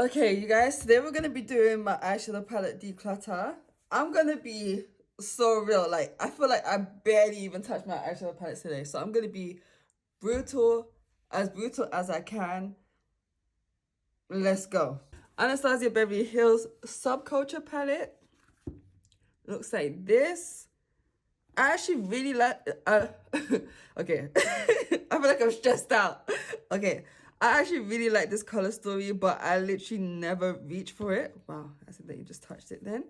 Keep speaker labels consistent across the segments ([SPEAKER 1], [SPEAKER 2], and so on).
[SPEAKER 1] Okay, you guys, today we're gonna be doing my eyeshadow palette declutter. I'm gonna be so real. Like, I feel like I barely even touched my eyeshadow palette today. So I'm gonna be brutal as I can. Let's go. Anastasia Beverly Hills Subculture palette. Looks like this. I actually really like, okay. I feel like I'm stressed out. Okay. I actually really like this color story, but I literally never reach for it. Wow, I said that you just touched it then.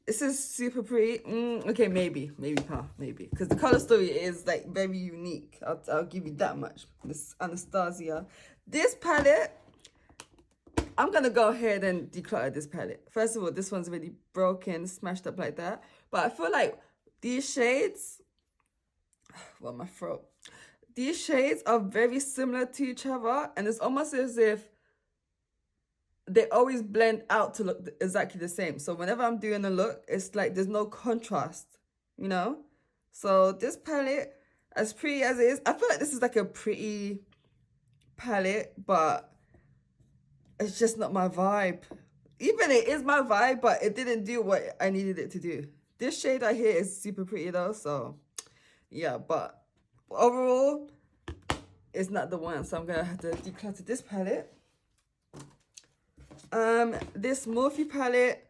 [SPEAKER 1] This is super pretty. Okay, maybe, pal, maybe. Because the color story is like very unique. I'll give you that much. This Anastasia. This palette, I'm going to go ahead and declutter this palette. First of all, this one's really broken, smashed up like that. But I feel like these shades, well, my throat. These shades are very similar to each other, and it's almost as if they always blend out to look exactly the same. So whenever I'm doing a look, it's like there's no contrast, you know? So this palette, as pretty as it is, I feel like this is like a pretty palette, but it's just not my vibe. Even it is my vibe, but it didn't do what I needed it to do. This shade right here is super pretty though, so yeah, but overall, it's not the one, so I'm gonna have to declutter this palette. This Morphe palette,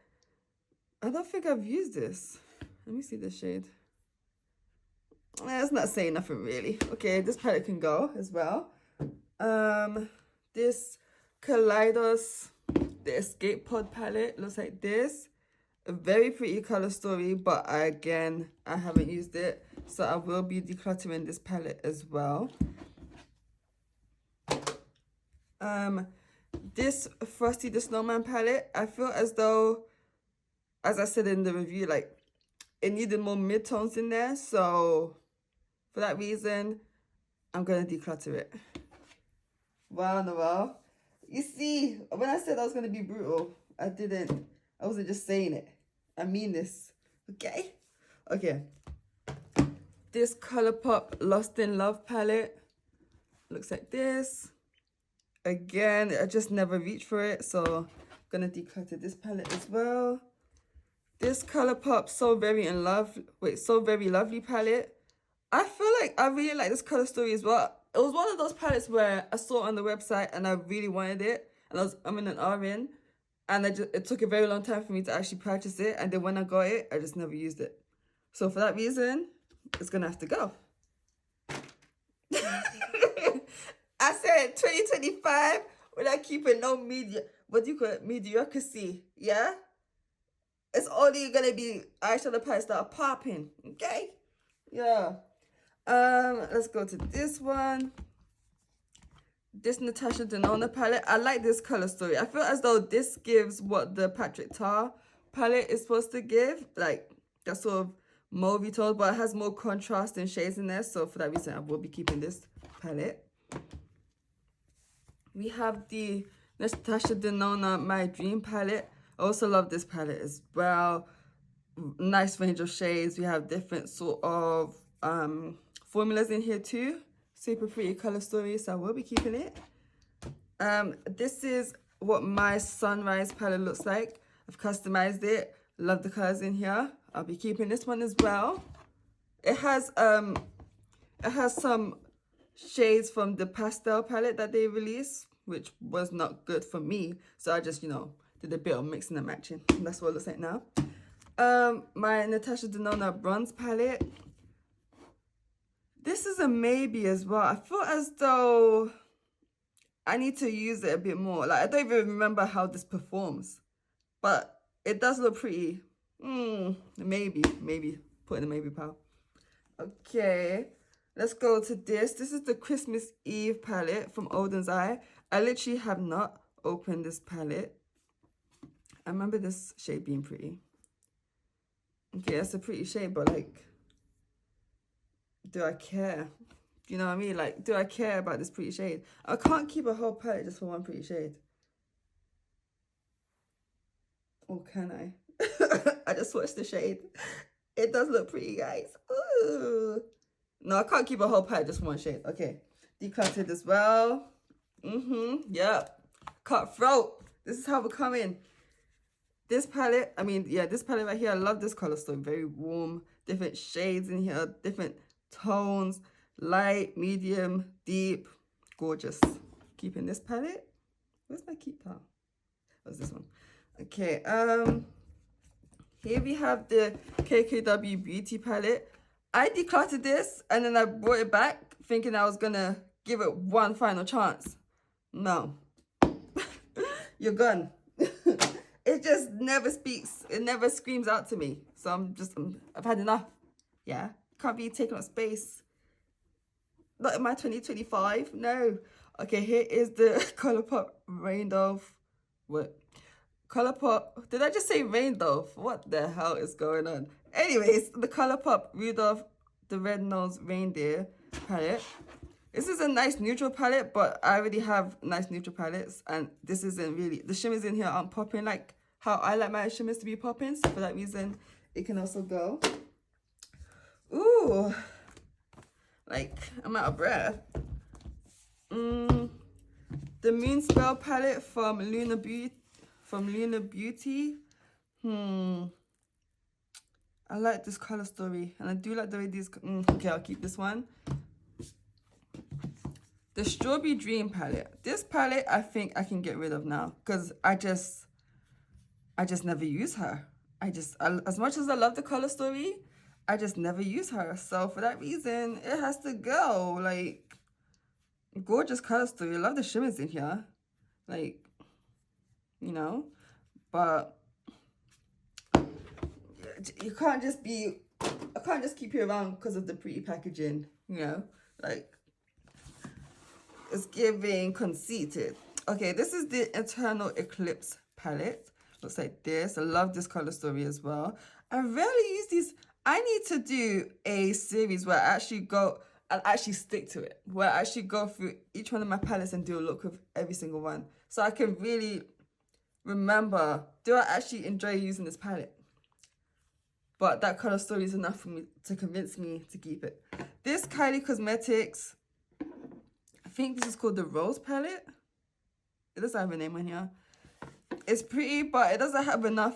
[SPEAKER 1] I don't think I've used this. Let me see the shade. It's not saying nothing really. Okay, this palette can go as well. This Kaleidos, the Escape Pod palette, looks like this. A very pretty color story, but I haven't used it, so I will be decluttering this palette as well. This Frosty the Snowman palette, I feel as though, as I said in the review, like it needed more mid-tones in there, so for that reason, I'm gonna declutter it. Wow, Noel. You see, when I said I was gonna be brutal, I wasn't just saying it. I mean this, okay? Okay. This ColourPop Lost in Love palette looks like this. Again, I just never reach for it, so I'm gonna declutter this palette as well. This ColourPop So Very Lovely palette. I feel like I really like this color story as well. It was one of those palettes where I saw it on the website and I really wanted it, and I'm in an RN, and it took a very long time for me to actually purchase it, and then when I got it, I just never used it. So for that reason, it's gonna have to go. I said 2025 without keeping no mediocrity, yeah? It's only gonna be eyeshadow palettes that are popping, okay? Yeah. Let's go to this one. This Natasha Denona palette. I like this color story. I feel as though this gives what the Patrick Tar palette is supposed to give, like that sort of mauvey tone, but it has more contrast and shades in there. So for that reason, I will be keeping this palette. We have the Natasha Denona My Dream palette. I also love this palette as well. Nice range of shades. We have different sort of formulas in here too. Super pretty color story, so I will be keeping it. This is what my Sunrise palette looks like. I've customized it. Love the colors in here. I'll be keeping this one as well. It has some shades from the pastel palette that they released, which was not good for me. So I just, did a bit of mixing and matching. That's what it looks like now. My Natasha Denona bronze palette. This is a maybe as well. I feel as though I need to use it a bit more. Like, I don't even remember how this performs, but it does look pretty. Maybe. Put in a maybe, pal. Okay, let's go to this. This is the Christmas Eve palette from Olden's Eye. I literally have not opened this palette. I remember this shade being pretty. Okay, that's a pretty shade, but like, do I care? You know what I mean? Like, do I care about this pretty shade? I can't keep a whole palette just for one pretty shade. Or can I? I just swatched the shade. It does look pretty, guys. Ooh. No, I can't keep a whole palette just for one shade. Okay. Decluttered as well. Yep. Cutthroat. This is how we're coming. This palette, I mean, yeah, this palette right here, I love this color story. Very warm, different shades in here, different tones, light, medium, deep, gorgeous. Keeping this palette. Where's my keep pal? What's this one? Okay, here we have the KKW Beauty palette. I decluttered this and then I brought it back thinking I was gonna give it one final chance. No. You're gone. It just never speaks. It never screams out to me. So I've had enough. Yeah. Can't be taking up space. Not in my 2025. No. Okay, here is the Colourpop Randolph. What? Colourpop. Did I just say Randolph? What the hell is going on? Anyways, the Colourpop Rudolph the Red-Nosed Reindeer palette. This is a nice neutral palette, but I already have nice neutral palettes, and this isn't really, the shimmers in here aren't popping like how I like my shimmers to be popping, so for that reason, it can also go. Ooh, like, I'm out of breath. The Moonspell palette from Luna Beauty. I like this color story, and I do like the way these, okay, I'll keep this one. The Strawberry Dream palette. This palette, I think I can get rid of now because I just never use her. As much as I love the color story, I just never use her. So for that reason, it has to go. Like, gorgeous color story. I love the shimmers in here. Like, you know, but you can't just be, I can't just keep you around because of the pretty packaging, you know, like, it's giving conceited. Okay, this is the Eternal Eclipse palette. Looks like this. I love this color story as well. I rarely use these. I need to do a series where I actually go and actually stick to it. Where I actually go through each one of my palettes and do a look of every single one. So I can really remember, do I actually enjoy using this palette? But that color story is enough for me to convince me to keep it. This Kylie Cosmetics, I think this is called the Rose palette. It doesn't have a name on here. It's pretty, but it doesn't have enough,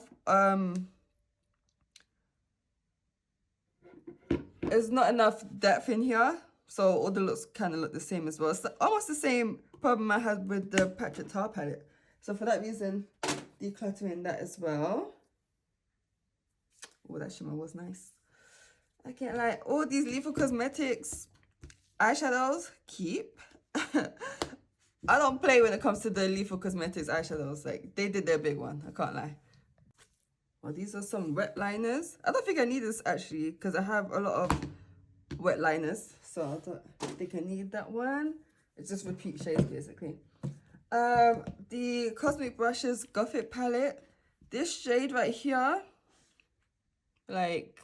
[SPEAKER 1] there's not enough depth in here. So all the looks kind of look the same as well. It's almost the same problem I had with the Patrick Tar palette. So for that reason, decluttering that as well. Oh, that shimmer was nice. I can't lie. All these Lethal Cosmetics eyeshadows, keep. I don't play when it comes to the Lethal Cosmetics eyeshadows. Like, they did their big one. I can't lie. Well, these are some wet liners. I don't think I need this, actually, because I have a lot of wet liners. So I don't think I need that one. It's just repeat shades, basically. The Cosmic Brushes Gothic palette. This shade right here, like,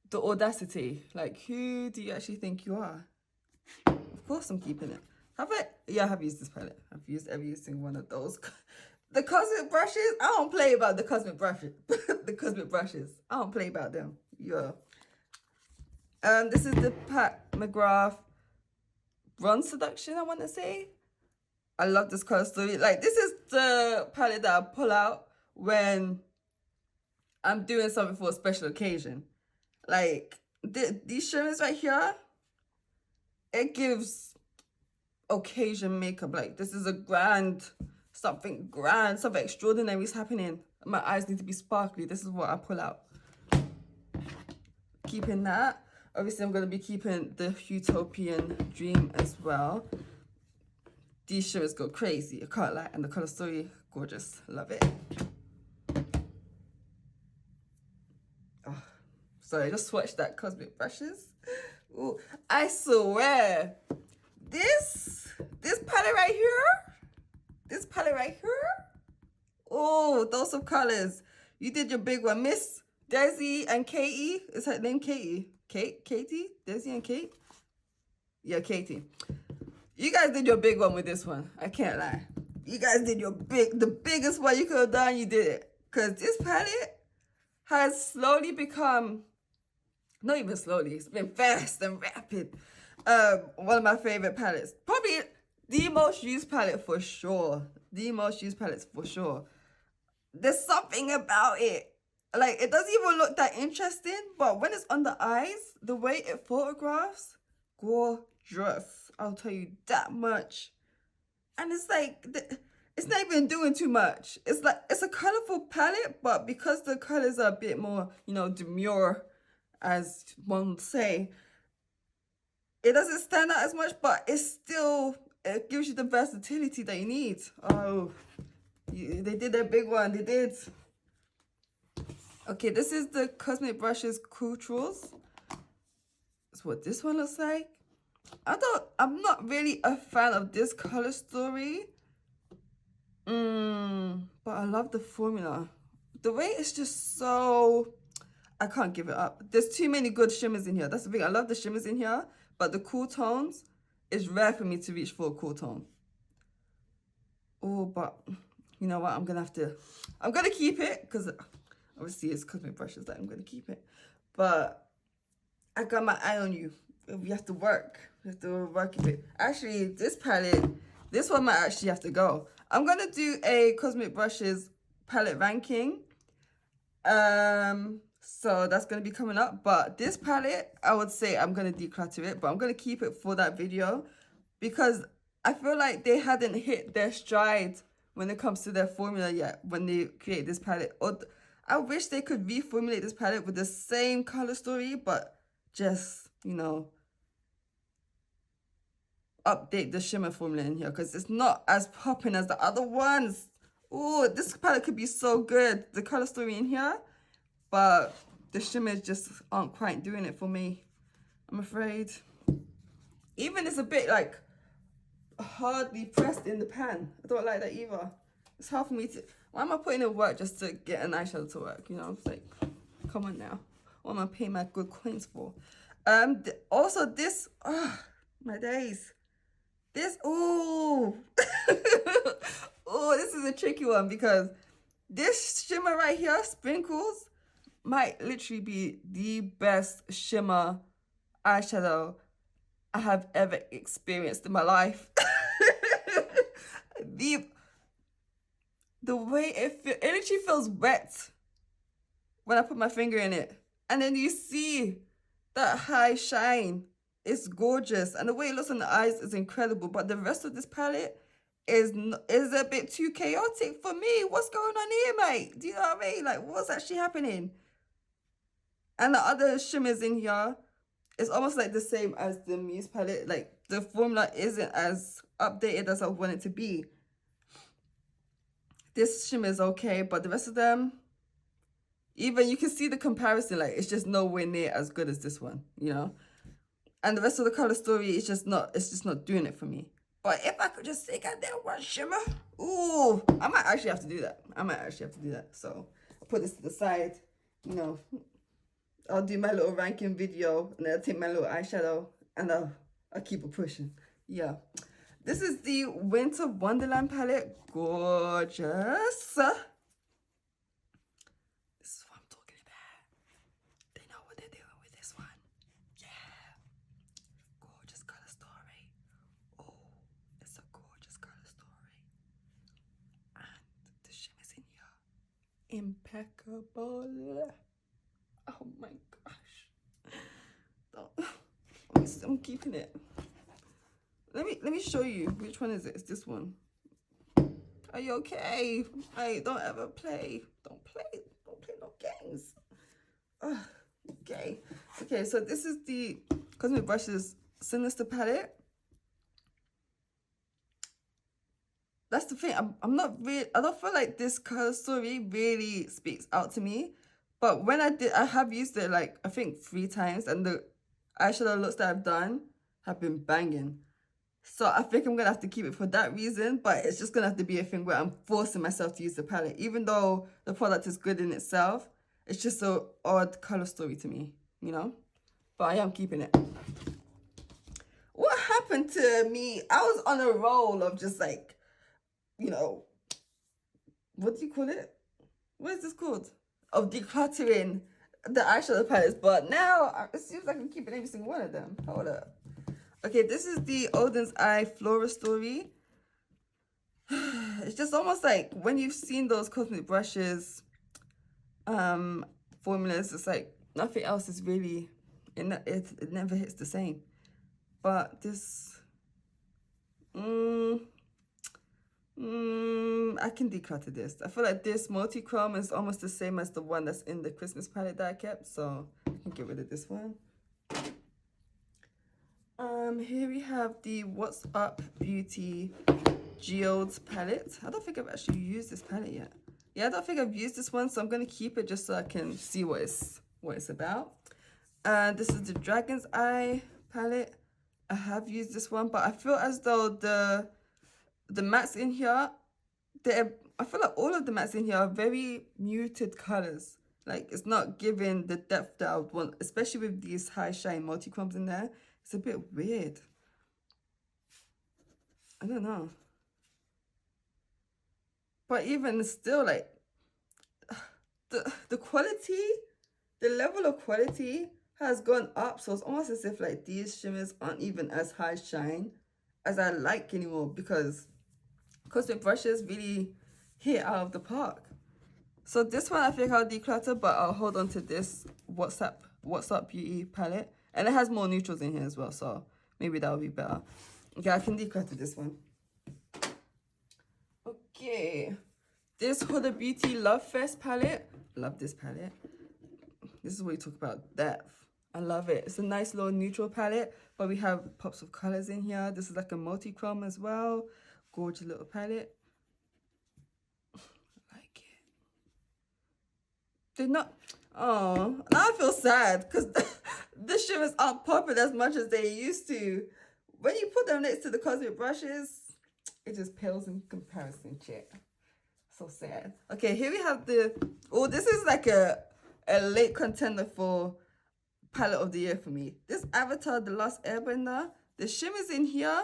[SPEAKER 1] the audacity. Like, who do you actually think you are? Of course I'm keeping it. Have I? Yeah, I have used this palette. I've used every single one of those. The Cosmic Brushes, I don't play about the Cosmic Brushes. The Cosmic Brushes. I don't play about them. Yeah. This is the Pat McGrath Bronze Seduction, I want to say. I love this color story. Like, this is the palette that I pull out when I'm doing something for a special occasion. Like, these shimmers right here, it gives occasion makeup. Like, this is a something extraordinary is happening. My eyes need to be sparkly. This is what I pull out. Keeping that. Obviously, I'm going to be keeping the Utopian Dream as well. These shimmers go crazy. I can't lie. And the color story, gorgeous. Love it. Oh, sorry, I just swatched that Cosmic Brushes. Ooh, I swear, this palette right here, oh, those of colors. You did your big one. Miss Desi and Katie, is her name Katie? Katie? Desi and Kate? Yeah, Katie. You guys did your big one with this one. I can't lie. You guys did the biggest one you could have done, you did it. Because this palette has slowly become, not even slowly, it's been fast and rapid. One of my favorite palettes. Probably the most used palette for sure. the most used palettes for sure. There's something about it. Like, it doesn't even look that interesting, but when it's on the eyes, the way it photographs, gorgeous. I'll tell you that much. And it's like, it's not even doing too much. It's like, it's a colorful palette, but because the colors are a bit more, you know, demure, as one would say, it doesn't stand out as much, but it's still, it gives you the versatility that you need. Oh, they did their big one. They did. Okay, this is the Cosmic Brushes Couturals. That's what this one looks like. I'm not really a fan of this color story. But I love the formula. The way it's just so, I can't give it up. There's too many good shimmers in here. That's the thing. I love the shimmers in here, but the cool tones, it's rare for me to reach for a cool tone. Oh, but you know what? I'm gonna keep it, because obviously it's Cosmic Brushes that I'm gonna keep it. But I got my eye on you. We have to work. We have to work with it. Actually, this palette, this one might actually have to go. I'm gonna do a Cosmic Brushes palette ranking. So that's gonna be coming up. But this palette, I would say I'm gonna declutter it, but I'm gonna keep it for that video because I feel like they hadn't hit their stride when it comes to their formula yet when they create this palette. Or I wish they could reformulate this palette with the same color story, but just, you know, update the shimmer formula in here because it's not as popping as the other ones. Oh, this palette could be so good, the color story in here, but the shimmers just aren't quite doing it for me, I'm afraid. Even it's a bit like hardly pressed in the pan. I don't like that either. It's hard for me to, why am I putting in work just to get an eyeshadow to work, you know? It's like, come on now, what am I paying my good coins for? Also this, my days, this, oh oh, this is a tricky one because this shimmer right here, Sprinkles, might literally be the best shimmer eyeshadow I have ever experienced in my life. The way it literally feels wet when I put my finger in it, and then you see that high shine. It's gorgeous, and the way it looks on the eyes is incredible. But the rest of this palette is a bit too chaotic for me. What's going on here, mate? Do you know what I mean? Like, what's actually happening? And the other shimmers in here, it's almost like the same as the Muse palette. Like, the formula isn't as updated as I want it to be. This shimmer is okay, but the rest of them, even you can see the comparison. Like, it's just nowhere near as good as this one, you know? And the rest of the color story is just not, it's just not doing it for me. But if I could just take out that one shimmer, ooh, I might actually have to do that. So I'll put this to the side, you know. I'll do my little ranking video, and then I'll take my little eyeshadow, and I'll keep it pushing. Yeah. This is the Winter Wonderland palette. Gorgeous. This is what I'm talking about. They know what they're doing with this one. Yeah. Gorgeous color story. Oh, it's a gorgeous color story. And the shimmer's in here. Impeccable. Oh my gosh. I'm keeping it. Let me show you. Which one is it? It's this one. Are you okay? Hey, don't ever play. Don't play no games. Okay. Okay, so this is the Cosmic Brushes Sinister palette. That's the thing. I'm not really, I don't feel like this color story really speaks out to me. But when I have used it like, I think 3 times, and the eyeshadow looks that I've done have been banging. So I think I'm going to have to keep it for that reason, but it's just going to have to be a thing where I'm forcing myself to use the palette. Even though the product is good in itself, it's just an odd color story to me, you know? But I am keeping it. What happened to me? I was on a roll of just like, you know, what do you call it? What is this called? Of decluttering the eyeshadow palettes, but now it seems like I'm keeping every single one of them. Hold up. Okay, this is the Odin's Eye Flora story. it's just almost like when you've seen those cosmetic brushes formulas, it's like nothing else is really, it never hits the same. But this, I can declutter this. I feel like this multi-chrome is almost the same as the one that's in the Christmas palette that I kept, so I can get rid of this one. Here we have the What's Up Beauty Geodes palette. I don't think I've actually used this palette yet. Yeah, I don't think I've used this one, so I'm gonna keep it just so I can see what it's about. This is the Dragon's Eye palette. I have used this one, but I feel as though the mattes in here, I feel like all of the mattes in here are very muted colors. Like, it's not giving the depth that I would want, especially with these high shine multi-chromes in there. It's a bit weird. I don't know. But even still, like, the quality, the level of quality has gone up. So it's almost as if like these shimmers aren't even as high shine as I like anymore, because cosmetic brushes really hit out of the park. So this one I think I'll declutter, but I'll hold on to this What's Up Beauty palette. And it has more neutrals in here as well, so maybe that will be better. Okay, I can declutter this one. Okay, this Huda Beauty Love Fest palette. Love this palette. This is what we talk about depth. I love it. It's a nice little neutral palette, but we have pops of colors in here. This is like a multi-chrome as well. Gorgeous little palette. I like it. They're not... Oh, now I feel sad because the shimmers aren't popping as much as they used to. When you put them next to the cosmetic brushes, it just pales in comparison, chick. So sad. Okay, here we have the... Oh, this is like a late contender for palette of the year for me. This Avatar The Last Airbender. The shimmers in here,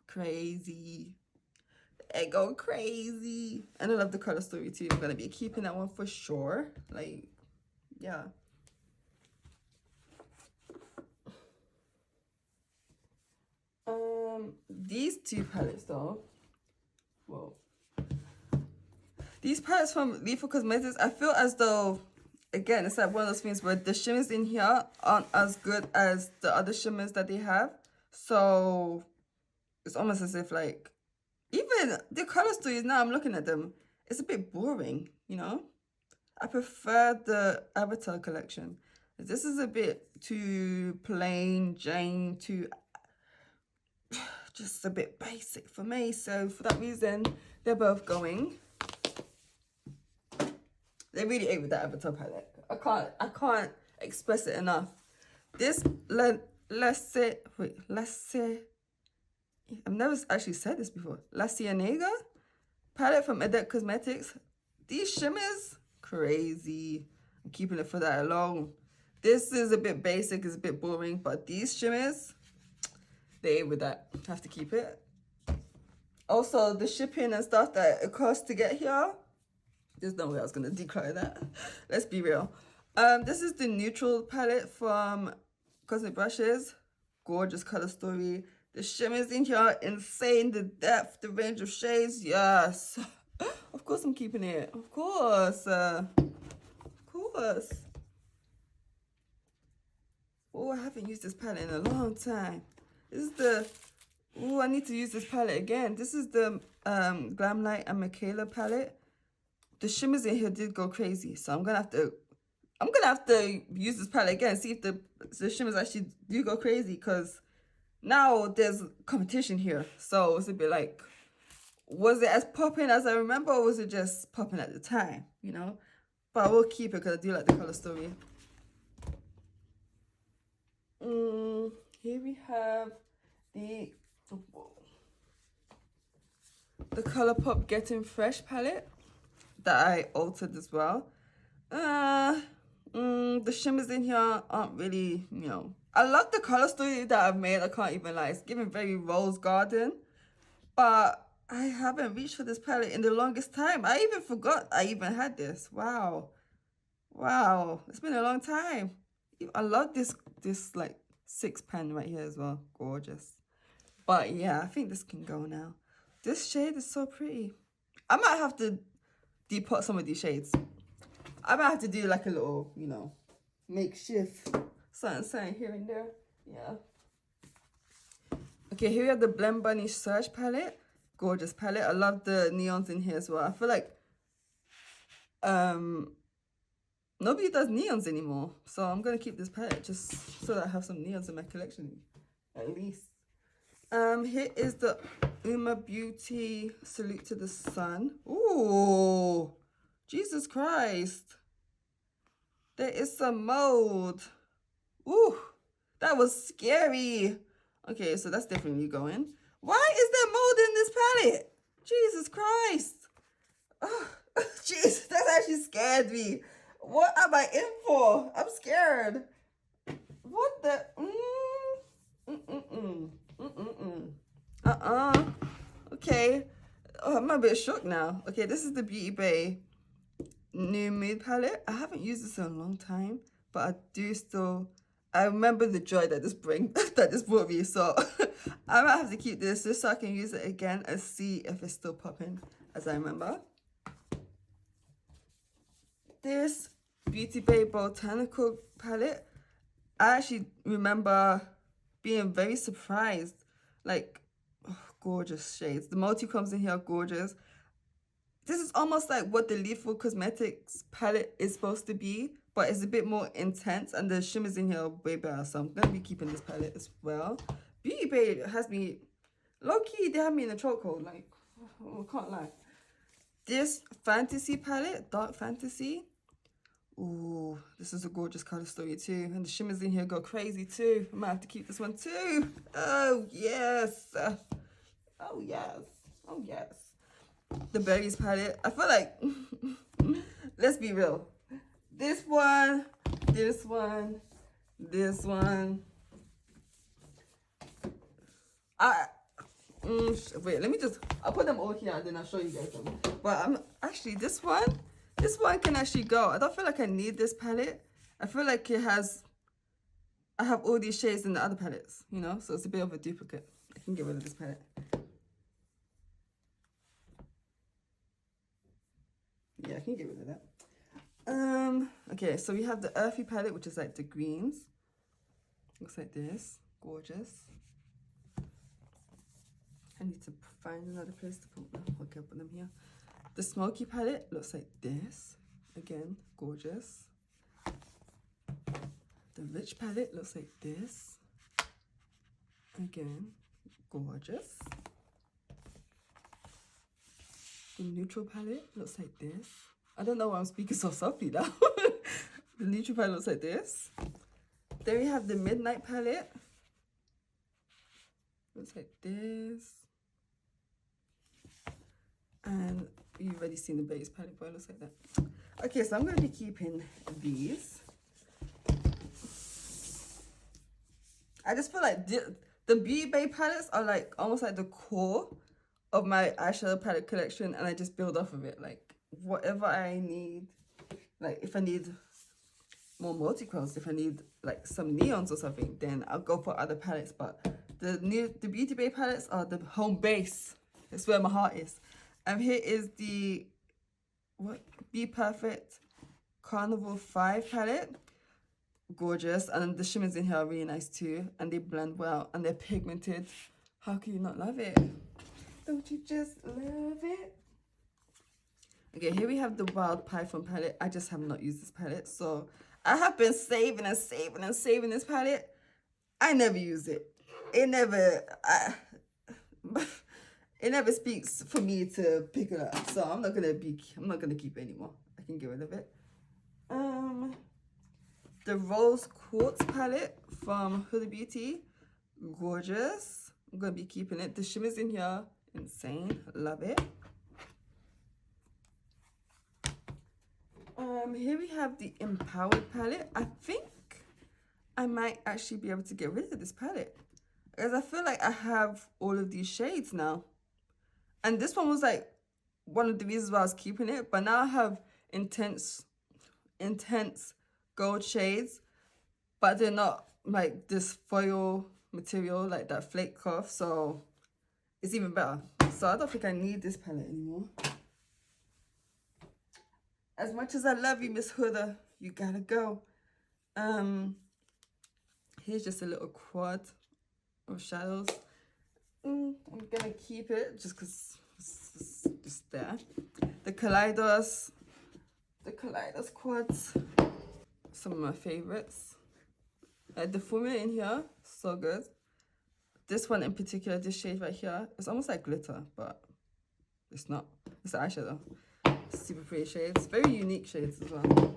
[SPEAKER 1] crazy. They go crazy. And I love the color story too. I'm gonna be keeping that one for sure. Like, yeah. These two palettes though. Whoa. These palettes from Lethal Cosmetics, I feel as though, again, it's like one of those things where the shimmers in here aren't as good as the other shimmers that they have. So it's almost as if like, even the color stories, now I'm looking at them, it's a bit boring, you know? I prefer the Avatar collection. This is a bit too plain Jane, too just a bit basic for me. So for that reason, they're both going. They really ate with that Avatar palette. I can't express it enough. This let's say I've never actually said this before. La Cienega palette from Adept Cosmetics. These shimmers, crazy. I'm keeping it for that alone. This is a bit basic, it's a bit boring, but these shimmers, they ate with that. Have to keep it. Also, the shipping and stuff that it costs to get here, there's no way I was gonna declutter that. Let's be real. This is the neutral palette from Cosmic Brushes. Gorgeous color story. The shimmers in here are insane. The depth, the range of shades, yes. Of course I'm keeping it. Of course. Of course. Oh, I haven't used this palette in a long time. This is the... Oh, I need to use this palette again. This is the Glamlight and Michaela palette. The shimmers in here did go crazy, so I'm gonna have to use this palette again, see if the shimmers actually do go crazy, because now there's competition here. So it's a bit like, was it as popping as I remember, or was it just popping at the time, you know? But I will keep it because I do like the color story. Here we have the ColourPop Getting Fresh palette that I altered as well. The shimmers in here aren't really, you know. I love the color story that I've made. I can't even lie. It's giving very Rose Garden. But I haven't reached for this palette in the longest time. I even forgot I even had this. Wow. Wow. It's been a long time. I love this like 6 pen right here as well. Gorgeous. But yeah, I think this can go now. This shade is so pretty. I might have to depot some of these shades. I might have to do like a little, you know, makeshift something here and there. Yeah. Okay, here we have the Blend Bunny Search palette. Gorgeous palette. I love the neons in here as well. I feel like nobody does neons anymore. So I'm going to keep this palette just so that I have some neons in my collection, at least. Here is the Uma Beauty Salute to the Sun. Ooh, Jesus Christ. There is some mold. Ooh, that was scary. Okay, so that's definitely going. Why is there mold in this palette? Jesus Christ. Oh, jeez, that actually scared me. What am I in for? I'm scared. What the? Okay. Oh, I'm a bit shocked now. Okay, this is the Beauty Bay New Mood palette. I haven't used this in a long time, but I do still. I remember the joy that this brought me. So I might have to keep this just so I can use it again and see if it's still popping as I remember. This Beauty Bay Botanical palette, I actually remember being very surprised. Like, oh, gorgeous shades. The multi-chromes in here are gorgeous. This is almost like what the Lethal Cosmetics palette is supposed to be, but it's a bit more intense, and the shimmers in here are way better, so I'm going to be keeping this palette as well. Beauty Bay has me, low-key, they have me in a chokehold, like, I can't lie. This Fantasy palette, Dark Fantasy, ooh, this is a gorgeous color story too, and the shimmers in here go crazy too. I might have to keep this one too. Oh, yes. Oh, yes. Oh, yes. The Berries palette. I feel like, let's be real. This one, this one, this one. Wait, let me just, I'll put them all here and then I'll show you guys them. But I'm actually, this one can actually go. I don't feel like I need this palette. I feel like it has, I have all these shades in the other palettes, you know? So it's a bit of a duplicate. I can get rid of this palette. Yeah, I can get rid of that. Okay, so we have the Earthy palette, which is like the greens. Looks like this. Gorgeous. I need to find another place to put them. Okay, I'll put them here. The Smoky palette looks like this. Again, gorgeous. The Rich palette looks like this. Again, gorgeous. The Neutral palette looks like this. I don't know why I'm speaking so softly now. The Neutral palette looks like this. Then we have the Midnight palette. Looks like this. And you've already seen the base palette, but it looks like that. Okay, so I'm going to be keeping these. I just feel like the Beauty Bay palettes are like almost like the core of my eyeshadow palette collection, and I just build off of it. Like whatever I need, like if I need more multi-chromes, if I need like some neons or something, then I'll go for other palettes. But the Beauty Bay palettes are the home base. It's where my heart is. And here is the Be Perfect Carnival 5 palette. Gorgeous. And the shimmers in here are really nice too, and they blend well, and they're pigmented. How can you not love it? Don't you just love it? Okay, here we have the Wild Python palette. I just have not used this palette, so I have been saving and saving and saving this palette. I never use it. It never speaks for me to pick it up, so I'm not gonna keep it anymore. I can get rid of it. The Rose Quartz palette from Huda Beauty, gorgeous. I'm gonna be keeping it. The shimmers in here, insane, love it. Here we have the Empowered palette. I think I might actually be able to get rid of this palette, because I feel like I have all of these shades now. And this one was like one of the reasons why I was keeping it, but now I have intense gold shades, but they're not like this foil material, like that flake cloth, so it's even better. So I don't think I need this palette anymore. As much as I love you, Miss Huda, you gotta go. Here's just a little quad of shadows. I'm gonna keep it just because it's just there. The Kaleidos quads, some of my favorites. The formula in here, so good. This one in particular, this shade right here, it's almost like glitter, but it's not. It's eyeshadow. Super pretty shades, very unique shades as well.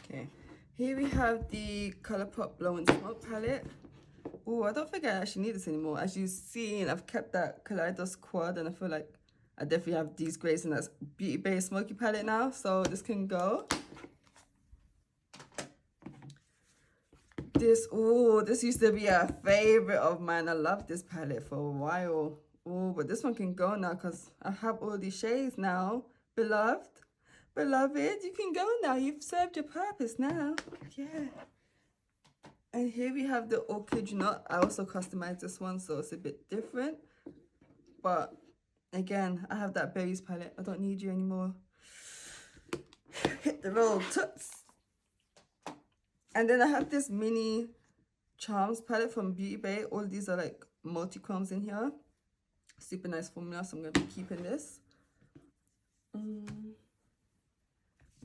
[SPEAKER 1] Okay, here we have the Colourpop Blow and Smoke palette. Oh, I don't think I actually need this anymore. As you've seen, I've kept that Kaleidos quad, and I feel like I definitely have these grays in that Beauty Bay Smoky palette now, so this can go. This used to be a favorite of mine. I loved this palette for a while. Oh, but this one can go now because I have all these shades now. Beloved, you can go now. You've served your purpose now. Yeah. And here we have the Orchid Nut. I also customized this one, so it's a bit different. But again, I have that Berries palette. I don't need you anymore. Hit the road, toots. And then I have this mini Charms palette from Beauty Bay. All these are like multi-chromes in here. Super nice formula, so I'm going to be keeping this.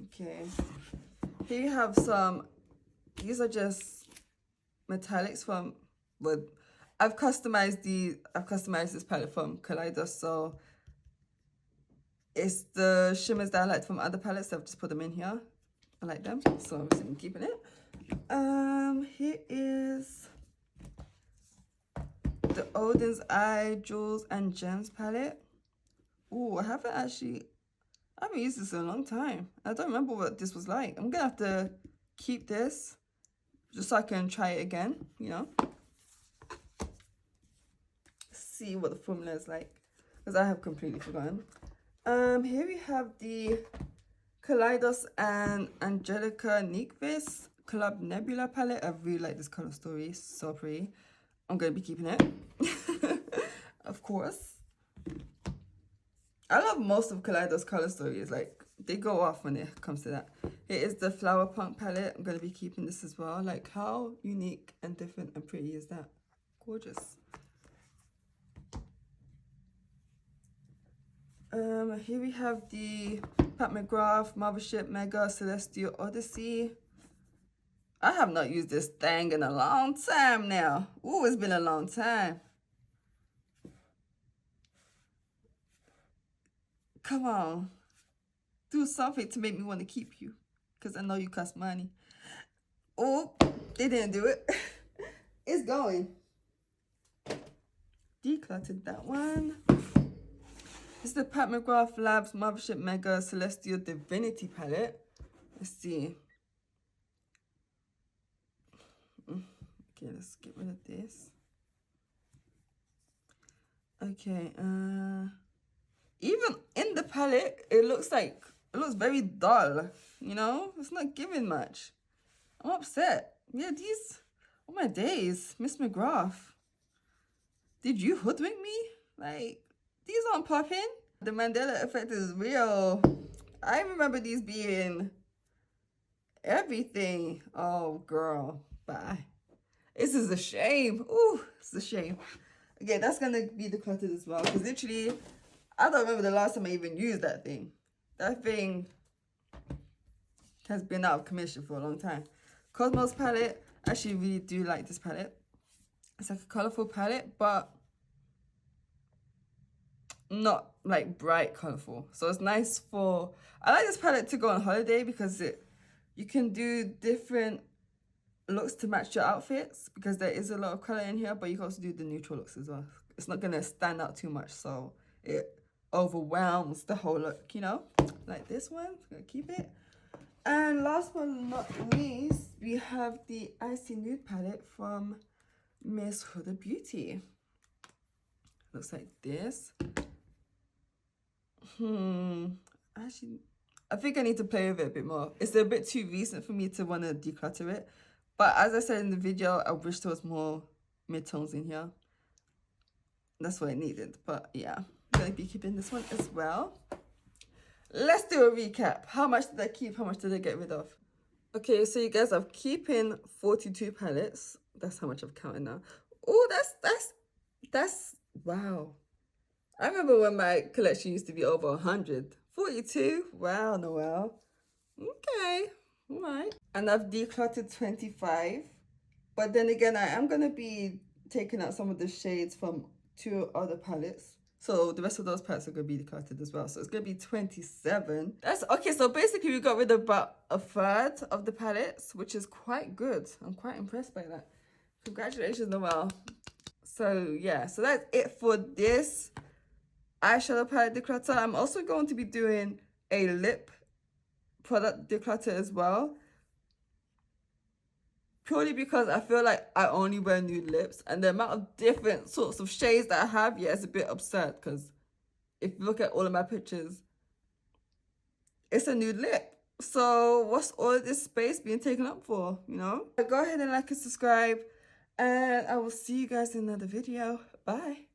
[SPEAKER 1] Okay. Here you have some, these are just metallics from, well, I've customized this palette from Kaleidos, so it's the shimmers that I liked from other palettes, so I've just put them in here. I like them, so obviously I'm keeping it. Here is the Odin's Eye Jewels and Gems palette. Oh, I haven't used this in a long time. I don't remember what this was like. I'm gonna have to keep this just so I can try it again, you know. See what the formula is like, because I have completely forgotten. Here we have the Kaleidos and Angelica Nyqvist Club Nebula palette. I really like this color story, so pretty. I'm gonna be keeping it. Of course. I love most of Kaleidos color stories, like they go off when it comes to that. Here is the Flower Punk palette. I'm gonna be keeping this as well. Like, how unique and different and pretty is that? Gorgeous. Here we have the Pat McGrath Mothership Mega Celestial Odyssey. I have not used this thing in a long time now. Ooh, it's been a long time. Come on. Do something to make me want to keep you, because I know you cost money. Oh, they didn't do it. It's going. Decluttered that one. This is the Pat McGrath Labs Mothership Mega Celestial Divinity palette. Let's see. Okay, let's get rid of this. Okay, even in the palette, it looks very dull, you know? It's not giving much. I'm upset. Yeah, these, oh my days, Miss McGrath. Did you hoodwink me? Like, these aren't popping. The Mandela effect is real. I remember these being everything. Oh, girl, bye. This is a shame. Ooh, it's a shame. Okay, that's gonna be decluttered as well, because literally, I don't remember the last time I even used that thing. That thing has been out of commission for a long time. Cosmos palette. I actually really do like this palette. It's like a colorful palette, but not like bright colorful. So it's nice for, I like this palette to go on holiday, because you can do different looks to match your outfits, because there is a lot of color in here, but you can also do the neutral looks as well. It's not gonna stand out too much, so it overwhelms the whole look, you know, like this one. I'm gonna keep it. And last but not least, we have the Icy Nude palette from Miss Huda Beauty. Looks like this. Actually, I think I need to play with it a bit more. It's a bit too recent for me to want to declutter it. But as I said in the video, I wish there was more mid-tones in here. that's what I needed. But yeah, I'm going to be keeping this one as well. Let's do a recap. How much did I keep? How much did I get rid of? Okay, so you guys, I'm keeping 42 palettes. That's how much I've counted now. Oh, that's, wow. I remember when my collection used to be over 100. 42? Wow, Noelle. Okay, all right. And I've decluttered 25. But then again, I am going to be taking out some of the shades from 2 other palettes. So the rest of those palettes are going to be decluttered as well. So it's going to be 27. That's okay. So basically we got rid of about a third of the palettes, which is quite good. I'm quite impressed by that. Congratulations, Noelle. So yeah, so that's it for this eyeshadow palette declutter. I'm also going to be doing a lip product declutter as well. Purely because I feel like I only wear nude lips, and the amount of different sorts of shades that I have, yeah, it's a bit absurd. Because if you look at all of my pictures, it's a nude lip. So what's all of this space being taken up for, you know? Go ahead and like and subscribe, and I will see you guys in another video. Bye.